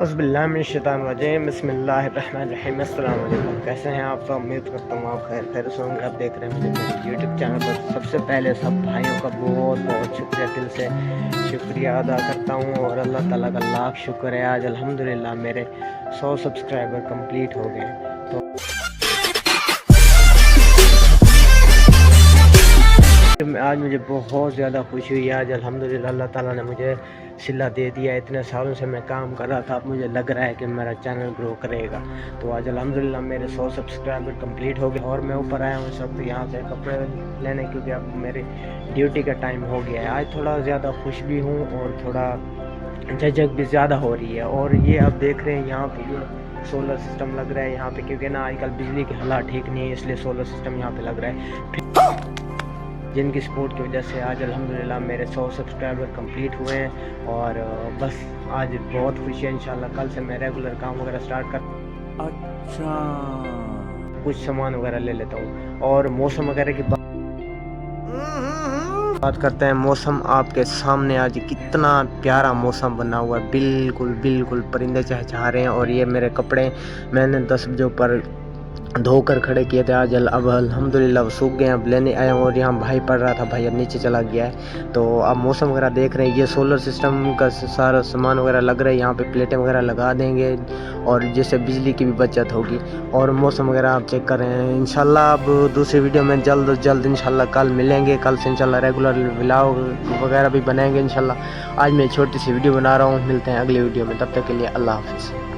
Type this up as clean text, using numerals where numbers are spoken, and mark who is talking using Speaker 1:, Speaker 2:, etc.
Speaker 1: औज़ुबिल्लाहिमिनश्शैतानिर्रजीम बिस्मिल्लाहिर्रहमानिर्रहीम। अस्सलाम वालेकुम। कैसे हैं आप सब? उम्मीद करता हूँ आप खैर से होंगे। आप देख रहे हैं मुझे मेरे यूट्यूब चैनल पर। सबसे पहले सब भाइयों का बहुत बहुत शुक्रिया, दिल से शुक्रिया अदा करता हूँ और अल्लाह ताला का लाख शुक्र है, आज अल्हम्दुलिल्लाह मेरे 100 सब्सक्राइबर कंप्लीट हो गए। तो आज मुझे बहुत ज़्यादा खुशी हुई। आज अल्हम्दुलिल्लाह अल्लाह ताला ने मुझे सिला दे दिया। इतने सालों से मैं काम कर रहा था, अब मुझे लग रहा है कि मेरा चैनल ग्रो करेगा। तो आज अल्हम्दुलिल्लाह मेरे 100 सब्सक्राइबर कंप्लीट हो गए और मैं ऊपर आया हूँ इस वक्त यहाँ से कपड़े लेने, क्योंकि अब मेरी ड्यूटी का टाइम हो गया है। आज थोड़ा ज़्यादा खुश भी हूँ और थोड़ा झिझक भी ज़्यादा हो रही है। और ये आप देख रहे हैं यहाँ पे ये सोलर सिस्टम लग रहा है यहाँ पे, क्योंकि ना आजकल बिजली के हालात ठीक नहीं है, इसलिए सोलर सिस्टम यहाँ पे लग रहा है, जिनकी सपोर्ट की वजह से आज अल्हम्दुलिल्लाह मेरे 100 सब्सक्राइबर कंप्लीट हुए हैं। और बस आज बहुत खुशी है। इंशाल्लाह कल से मैं रेगुलर काम वगैरह स्टार्ट कर, अच्छा कुछ सामान वगैरह ले लेता हूँ। और मौसम वगैरह की बात करते हैं। मौसम आपके सामने आज कितना प्यारा मौसम बना हुआ है, बिल्कुल बिल्कुल परिंदे चहचहा रहे हैं। और ये मेरे कपड़े मैंने 10 बजे ऊपर धोकर खड़े किए थे, आज अब अल्हम्दुलिल्लाह सूख गए। अब लेने आया हूँ और यहाँ भाई पढ़ रहा था, भाई अब नीचे चला गया है। तो अब मौसम वगैरह देख रहे हैं, ये सोलर सिस्टम का सारा सामान वगैरह लग रहा है, यहाँ पे प्लेटें वगैरह लगा देंगे और जिससे बिजली की भी बचत होगी। और मौसम वगैरह आप चेक कर रहे हैं। इंशाल्लाह अब दूसरी वीडियो में जल्द इंशाल्लाह कल मिलेंगे। कल से इंशाल्लाह रेगुलर व्लॉग वगैरह भी बनाएंगे इंशाल्लाह। आज मैं छोटी सी वीडियो बना रहा हूँ, मिलते हैं अगली वीडियो में, तब तक के लिए अल्लाह हाफिज़।